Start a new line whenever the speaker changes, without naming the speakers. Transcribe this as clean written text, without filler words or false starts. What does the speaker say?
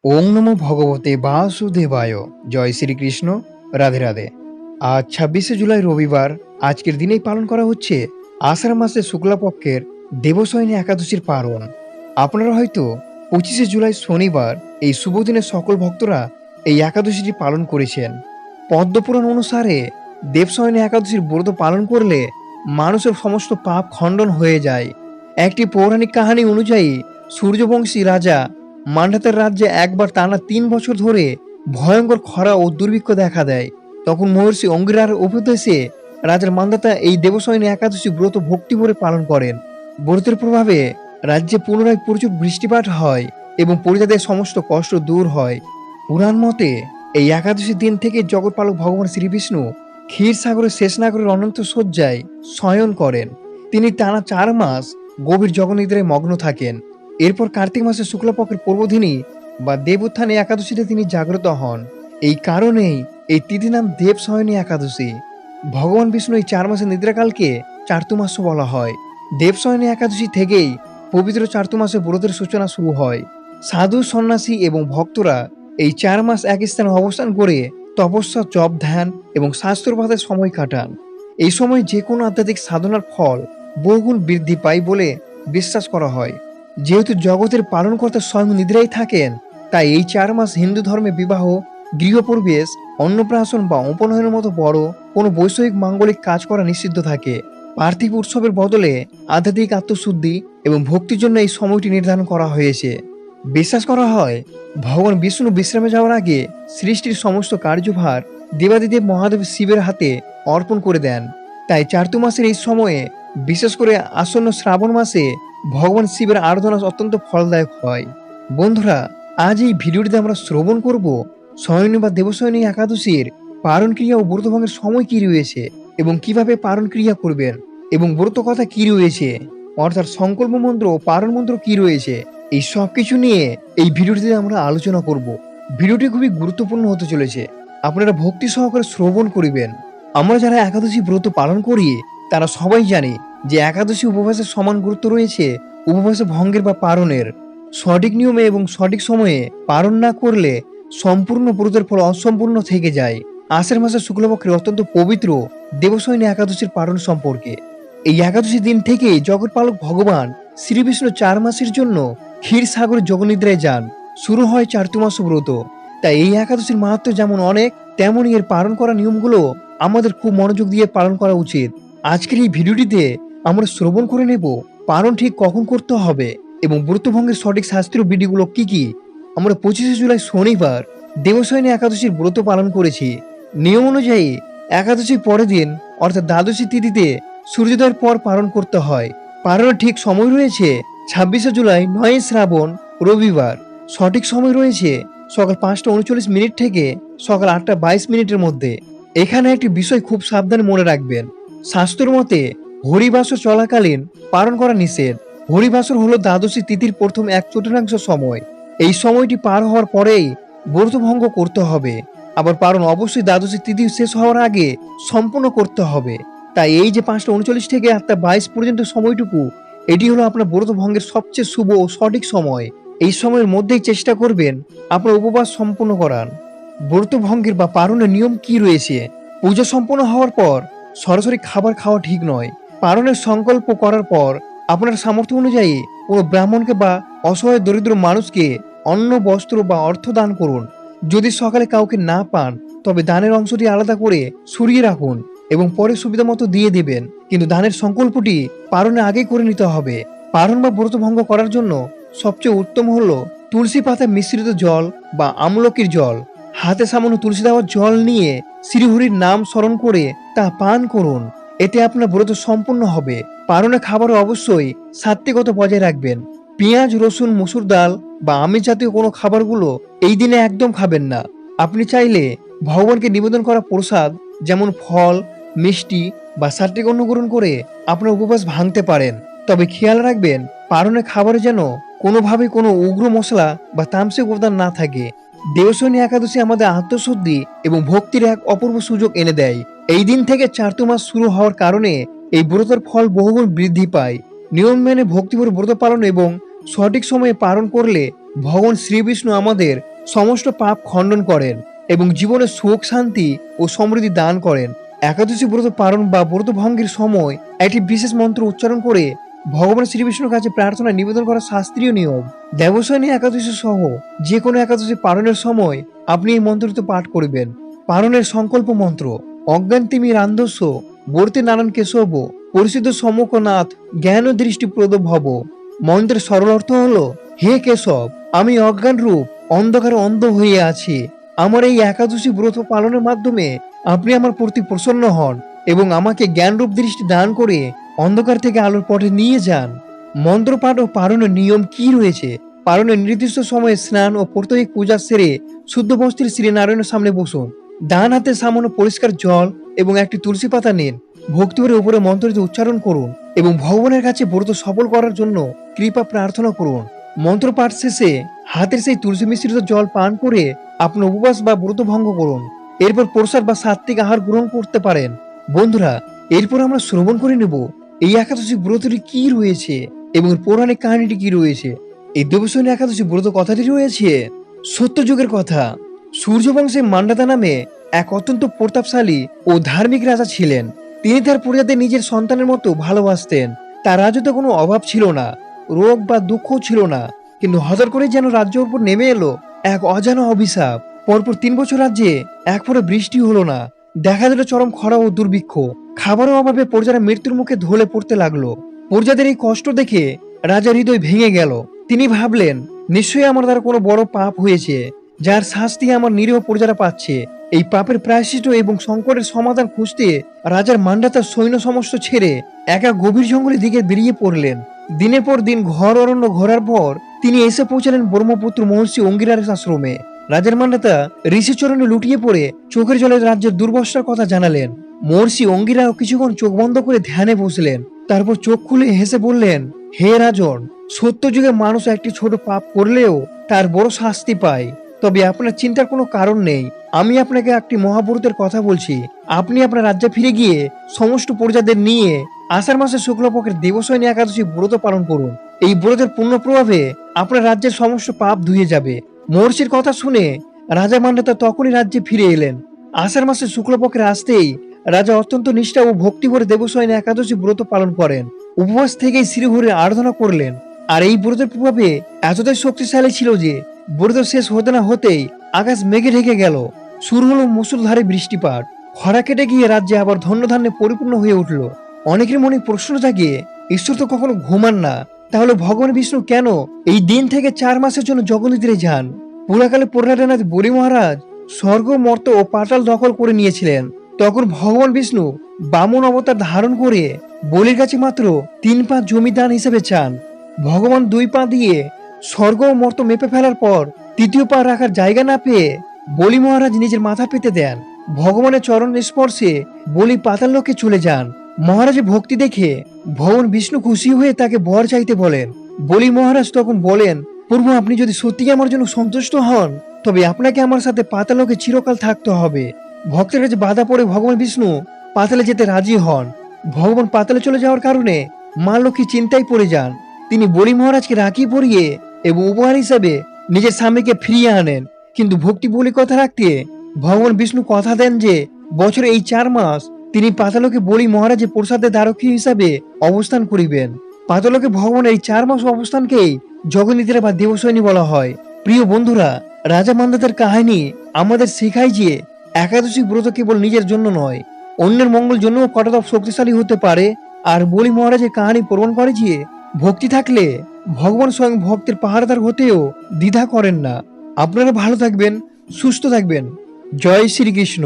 ওং নমো ভগবতে বাসুদেবায়। জয় শ্রীকৃষ্ণ। রাধে রাধে। আজ 26শে জুলাই রবিবার। আজকের দিনেই পালন করা হচ্ছে আষাঢ় মাসের শুক্লাপক্ষের দেবশয়নী একাদশীর পারণ। আপনারা হয়তো 25শে জুলাই শনিবার এই শুভ দিনে সকল ভক্তরা এই একাদশীটি পালন করেছেন। পদ্মপুরাণ অনুসারে দেবশয়নী একাদশীর ব্রত পালন করলে মানুষের সমস্ত পাপ খণ্ডন হয়ে যায়। একটি পৌরাণিক কাহিনী অনুযায়ী সূর্যবংশী রাজা মান্ধাতার রাজ্যে একবার টানা 3 বছর ধরে ভয়ঙ্কর খরা ও দুর্ভিক্ষ দেখা দেয়। তখন মহর্ষি অঙ্গিরার উপদেশে রাজার মান্ধাতা এই দেবশয়নী একাদশী ব্রত ভক্তি ভরে পালন করেন। ব্রতের প্রভাবে রাজ্যে পুনরায় প্রচুর বৃষ্টিপাত হয় এবং প্রজাদের সমস্ত কষ্ট দূর হয়। পুরাণ মতে এই একাদশীর দিন থেকে জগৎপালক ভগবান শ্রীবিষ্ণু ক্ষীরসাগরের শেষনাগরের অনন্ত শয্যায় শয়ন করেন। তিনি টানা 4 মাস গভীর জগনিদ্রায় মগ্ন থাকেন। এরপর কার্তিক মাসের শুক্লপক্ষের পূর্বদিনই বা দেবোত্থানী একাদশীতে তিনি জাগ্রত হন। এই কারণেই এই তিথি নাম দেবশয়নী একাদশী। ভগবান বিষ্ণু এই 4 মাসের নিদ্রাকালকে চার্তুমাস্য বলা হয়। দেবশয়নী একাদশী থেকেই পবিত্র চার্তুমাসের ব্রতের সূচনা শুরু হয়। সাধু সন্ন্যাসী এবং ভক্তরা এই 4 মাস এক স্থানে অবস্থান করে তপস্যা, জপ, ধ্যান এবং শাস্ত্রপাঠের সময় কাটান। এই সময় যে কোনো আধ্যাত্মিক সাধনার ফল বহুগুণ বৃদ্ধি পায় বলে বিশ্বাস করা হয়। যেহেতু জগতের পালনকর্তা স্বয়ং নিদ্রায় থাকেন, তাই এই 4 মাস হিন্দু ধর্মে বিবাহ, গৃহপ্রবেশ, অন্নপ্রাশন বা উপনয়নের মতো বড় কোনো বৈষয়িক মাঙ্গলিক কাজ করা নিষিদ্ধ থাকে। পার্থিব উৎসবের বদলে আধ্যাত্মিক আত্মশুদ্ধি এবং ভক্তির জন্য এই সময়টি নির্ধারণ করা হয়েছে। বিশ্বাস করা হয় ভগবান বিষ্ণু বিশ্রামে যাওয়ার আগে সৃষ্টির সমস্ত কার্যভার দেবাদিদেব মহাদেব শিবের হাতে অর্পণ করে দেন। তাই চার্তুমাসের এই সময়ে, বিশেষ করে আসন্ন শ্রাবণ মাসে, ভগবান শিবের আরাধনা অত্যন্ত ফলদায়ক হয়। বন্ধুরা, আজ এই ভিডিওটিতে আমরা শ্রবণ করব শয়নী বা দেবশয়নী একাদশীর পারণ ক্রিয়া ও ব্রতভঙ্গের সময় কি রয়েছে এবং কিভাবে পারণ ক্রিয়া করবেন এবং ব্রত কথা কি রয়েছে, অর্থাৎ সংকল্প মন্ত্র ও পারণ মন্ত্র কি রয়েছে। এই সব কিছু নিয়ে এই ভিডিওটিতে আমরা আলোচনা করব। ভিডিওটি খুবই গুরুত্বপূর্ণ হতে চলেছে, আপনারা ভক্তি সহকারে শ্রবণ করিবেন। আমরা যারা একাদশী ব্রত পালন করি তারা সবাই জানি যে একাদশী উপবাসের সমান গুরুত্ব রয়েছে উপবাসে ভঙ্গের বা পারণের। সঠিক নিয়মে এবং সঠিক সময়ে পালন না করলে সম্পূর্ণ ব্রতের ফল অসম্পূর্ণ থেকে যায়। আষাঢ় মাসের শুক্লপক্ষের অত্যন্ত পবিত্র দেবশয়নী একাদশীর পালন সম্পর্কে। এই একাদশী দিন থেকে জগৎপালক ভগবান শ্রীবিষ্ণু 4 মাসের জন্য ক্ষীরসাগরে যোগনিদ্রায় যান। শুরু হয় চার্তুমাস ব্রত। তাই এই একাদশীর মাহাত্ম্য যেমন অনেক, তেমনই এর পালন করা নিয়মগুলো আমাদের খুব মনোযোগ দিয়ে পালন করা উচিত। আজকের এই ভিডিওটিতে আমরা শ্রবণ করে নেব পালন ঠিক কখন করতে হবে এবং ব্রতভঙ্গের সঠিক শাস্ত্রীয় বিধিগুলো কি কি। আমরা 25শে জুলাই শনিবার দেবশয়নী একাদশীর ব্রত পালন করেছি। নিয়ম অনুযায়ী একাদশীর পরের দিন অর্থাৎ দ্বাদশী তিথিতে সূর্যোদয়ের পর পালন করতে হয়। পালনের ঠিক সময় রয়েছে 26শে জুলাই 9 শ্রাবণ রবিবার। সঠিক সময় রয়েছে সকাল 5টা 39 মিনিট থেকে সকাল 8টা 22 মিনিটের মধ্যে। এখানে একটি বিষয় খুব সাবধানে মনে রাখবেন, শাস্ত্র মতে হরিবাসর চলাকালীন পালন করা নিষেধ। হরিবাসর হলো দ্বাদশী তিথির প্রথম 1/4 সময়। এই সময়টি পার হওয়ার পরেই ব্রত ভঙ্গ করতে হবে। আবার পালন অবশ্যই দ্বাদশী তিথি শেষ হওয়ার আগে সম্পূর্ণ করতে হবে। তাই এই যে 5টা 39 থেকে 8টা 22 পর্যন্ত সময়টুকু, এটি হলো আপনার ব্রত ভঙ্গের সবচেয়ে শুভ ও সঠিক সময়। এই সময়ের মধ্যেই চেষ্টা করবেন আপনার উপবাস সম্পূর্ণ করার। ব্রত ভঙ্গের বা পালনের নিয়ম কি রয়েছে। পূজা সম্পন্ন হওয়ার পর সরাসরি খাবার খাওয়া ঠিক নয়। পালনের সংকল্প করার পর আপনার সামর্থ্য অনুযায়ী কোনো ব্রাহ্মণকে বা অসহায় দরিদ্র মানুষকে অন্ন, বস্ত্র বা অর্থ দান করুন। যদি সকালে কাউকে না পান তবে দানের অংশটি আলাদা করে সরিয়ে রাখুন এবং পরে সুবিধা মতো দিয়ে দেবেন, কিন্তু দানের সংকল্পটি পালনের আগে করে নিতে হবে। পালন বা ব্রত ভঙ্গ করার জন্য সবচেয়ে উত্তম হলো তুলসী পাতা মিশ্রিত জল বা আমলকির জল। হাতে সামান্য তুলসী দেওয়ার জল নিয়ে শ্রীহরির নাম স্মরণ করে তা পান করুন। এতে আপনার ব্রত সম্পূর্ণ হবে। পালনে খাবারও অবশ্যই সাত্ত্বিকতা বজায় রাখবেন। পেঁয়াজ, রসুন, মসুর ডাল বা আমিষ জাতীয় কোনো খাবারগুলো এই দিনে একদম খাবেন না। আপনি চাইলে ভগবানকে নিবেদন করা প্রসাদ যেমন ফল, মিষ্টি বা সাত্ত্বিক অন্ন গ্রহণ করে আপনার উপবাস ভাঙতে পারেন। তবে খেয়াল রাখবেন পালনে খাবারে যেন কোনোভাবে কোনো উগ্র মশলা বা তামসিক উপাদান না থাকে। দেবশয়নী একাদশী আমাদের আত্মশুদ্ধি এবং ভক্তির এক অপূর্ব সুযোগ এনে দেয়। এই দিন থেকে চার্তুমাস শুরু হওয়ার কারণে এই ব্রতের ফল বহুগুণ বৃদ্ধি পায়। নিয়ম মেনে ভক্তিভরে ব্রত পালন এবং সঠিক সময়ে পালন করলে ভগবান শ্রীবিষ্ণু আমাদের সমস্ত পাপ খণ্ডন করেন এবং জীবনে সুখ, শান্তি ও সমৃদ্ধি দান করেন। একাদশী ব্রত পালন বা ব্রত ভঙ্গের সময় একটি বিশেষ মন্ত্র উচ্চারণ করে ভগবান শ্রীবিষ্ণুর কাছে প্রার্থনা নিবেদন করা শাস্ত্রীয় নিয়ম। দেবশয়নী একাদশী সহ যে কোনো একাদশী পালনের সময় আপনি এই মন্ত্রটি পাঠ করবেন। পালনের সংকল্প মন্ত্র: অজ্ঞান তিমি রান্ধস্য বর্তে নারায়ণ কেশব পরিশুদ্ধ সমকনাথ জ্ঞান দৃষ্টি প্রদ ভব। মন্ত্রের সরল অর্থ হলো, হে কেশব, আমি অজ্ঞান রূপ অন্ধকারে অন্ধ হয়ে আছি। আমার এই একাদশী ব্রত পালনের মাধ্যমে আপনি আমার প্রতি প্রসন্ন হন এবং আমাকে জ্ঞানরূপ দৃষ্টি দান করে অন্ধকার থেকে আলোর পথে নিয়ে যান। মন্ত্র পাঠ ও পালনের নিয়ম কি রয়েছে? পালনের নির্দিষ্ট সময়ে স্নান ও প্রত্যেক পূজা সেরে শুদ্ধ বস্ত্রে শ্রীনারায়ণের সামনে বসুন। ডান হাতে সামান্য পরিষ্কার জল এবং একটি তুলসী পাতা নিন। ভক্তি করে উপরে মন্ত্রটি উচ্চারণ করুন এবং ভগবানের কাছে ব্রত সফল করার জন্য কৃপা প্রার্থনা করুন। মন্ত্র পাঠ শেষে হাতের সেই তুলসী মিশ্রিত জল পান করে আপনার উপবাস বা ব্রত ভঙ্গ করুন। এরপর প্রসাদ বা সাত্ত্বিক আহার গ্রহণ করতে পারেন। বন্ধুরা, এরপর আমরা শ্রবণ করে নেব এই একাদশী ব্রতটি কি রয়েছে এবং পৌরাণিক কাহিনীটি কি রয়েছে। এই দেবশয়নী একাদশী ব্রত কথাটি রয়েছে সত্যযুগের কথা। সূর্যবংশে মান্ডাতা নামে এক অত্যন্ত প্রতাপশালী ও ধার্মিক রাজা ছিলেন। তিনি তার প্রজাদের নিজের সন্তানের মতো ভালোবাসতেন। তার রাজ্যতে কোনো অভাব ছিল না, রোগ বা দুঃখও ছিল না। কিন্তু হঠাৎ করে যেন রাজ্যের উপর নেমে এলো এক অজানা অভিশাপ। পরপর 3 বছর রাজ্যে এক ফোঁটা বৃষ্টি হলো না। দেখা দিল চরম খরা ও দুর্ভিক্ষ। খাবারের অভাবে প্রজারা মৃত্যুর মুখে ঢলে পড়তে লাগলো। প্রজাদের এই কষ্ট দেখে রাজার হৃদয় ভেঙে গেল। তিনি ভাবলেন, নিশ্চয়ই আমার দ্বারা কোনো বড় পাপ হয়েছে, যার শাস্তি আমার নিরীহ প্রজারা পাচ্ছে। এই পাপের প্রায়শ্চিত্ত এবং সংকটের সমাধান খুঁজতে রাজার মান্ডাতার সৈন্য সমস্ত ছেড়ে একা গভীর জঙ্গলের দিকে বেরিয়ে পড়লেন। দিনের পর দিন ঘর অরণ্য ঘোরার পর তিনি এসে পৌঁছালেন ব্রহ্মপুত্র মহর্ষি অঙ্গিরার আশ্রমে। রাজার মান্ডাতা ঋষিচরণে লুটিয়ে পড়ে চোখের জলে রাজ্যের দুর্বস্থার কথা জানালেন। মহর্ষি অঙ্গিরা কিছুক্ষণ চোখ বন্ধ করে ধ্যানে বসলেন। তারপর চোখ খুলে হেসে বললেন, হে রাজন, সত্য যুগে মানুষ একটি ছোট পাপ করলেও তার বড় শাস্তি পায়। তবে আপনার চিন্তার কোনো কারণ নেই। আমি আপনাকে একটি মহাব্রতের কথা বলছি। আপনি আপনার রাজ্যে ফিরে গিয়ে সমস্ত প্রজাদের নিয়ে আষাঢ় মাসের শুক্লপক্ষের দেবশয়নী একাদশী ব্রত পালন করুন। এই ব্রতের পূর্ণ প্রভাবে আপনার রাজ্যের সমস্ত পাপ ধুয়ে যাবে। মহর্ষির কথা শুনে রাজা মান্ডাতা তখনই রাজ্যে ফিরে এলেন। আষাঢ় মাসের শুক্লপক্ষের আসতেই রাজা অত্যন্ত নিষ্ঠা ও ভক্তি করে দেবশয়নী একাদশী ব্রত পালন করেন। উপবাস থেকেই শ্রীহরি আরাধনা করলেন। আর এই ব্রতের প্রভাবে এতটাই শক্তিশালী ছিল যে ব্রত শেষ হতে না হতেই আকাশ মেঘে ঢেকে গেল। শুরু হলো মুষলধারে বৃষ্টিপাত। খরা কেটে গিয়ে রাজ্যে আবার ধন্যধান্যে পরিপূর্ণ হয়ে উঠল। অনেকের মনে প্রশ্ন জাগে, ঈশ্বর তো কখনো ঘুমান না, তাহলে ভগবান বিষ্ণু কেন এই দিন থেকে 4 মাসের জন্য জগন্নাথে যান? পুরাকালে প্রহ্লাদনাথ বলি মহারাজ স্বর্গ, মর্ত ও পাতাল দখল করে নিয়েছিলেন। তখন ভগবান বিষ্ণু বামন অবতার ধারণ করে বলির কাছে মাত্র 3 পা জমি দান হিসেবে চান। ভগবান 2 পা দিয়ে স্বর্গ ও মর্ত মেপে ফেলার পর 3য় পা রাখার জায়গা না পেয়ে বলি মহারাজ নিজের মাথা পেতে দেন। ভগবানের চরণ স্পর্শে বলি পাতাল লোকে চলে যান। মহারাজের ভক্তি দেখে ভগবান বিষ্ণু খুশি হয়ে তাকে বর চাইতে বলেন। বলি মহারাজ তখন বলেন, প্রভু, আপনি যদি সত্যি আমার জন্য সন্তুষ্ট হন তবে আপনাকে আমার সাথে পাতালোকে চিরকাল থাকতে হবে। ভক্তের কাছে বাধা পড়ে ভগবান বিষ্ণু পাতালে যেতে রাজি হন। ভগবান পাতালে চলে যাওয়ার কারণে মা লক্ষ্মী চিন্তায় পড়ে যান। তিনি বলি মহারাজকে রাখি পরিয়ে এবং উপহার হিসাবে নিজের স্বামীকে ফিরিয়ে আনেন। কিন্তু ভক্তি বলি কথা রাখতে ভগবান বিষ্ণু কথা দেন যে বছরে এই 4 মাস তিনি পাতালোকে বলি মহারাজের প্রসাদের দ্বারকী হিসাবে অবস্থান করিবেন। পাতালোকে ভগবানের এই 4 মাস অবস্থানকেই জগন্নিদ্রা বা দেবশয়নী বলা হয়। প্রিয় বন্ধুরা, রাজা মান্দাতার কাহিনী আমাদের শেখায় যে একাদশী ব্রত কেবল নিজের জন্য নয়, অন্যের মঙ্গল জন্য কতটা শক্তিশালী হতে পারে। আর বলি মহারাজের কাহিনী প্রমাণ করে যে ভক্তি থাকলে ভগবান স্বয়ং ভক্তের পাহারাদার হতেও দ্বিধা করেন না। আপনারা ভালো থাকবেন, সুস্থ থাকবেন। জয় শ্রীকৃষ্ণ।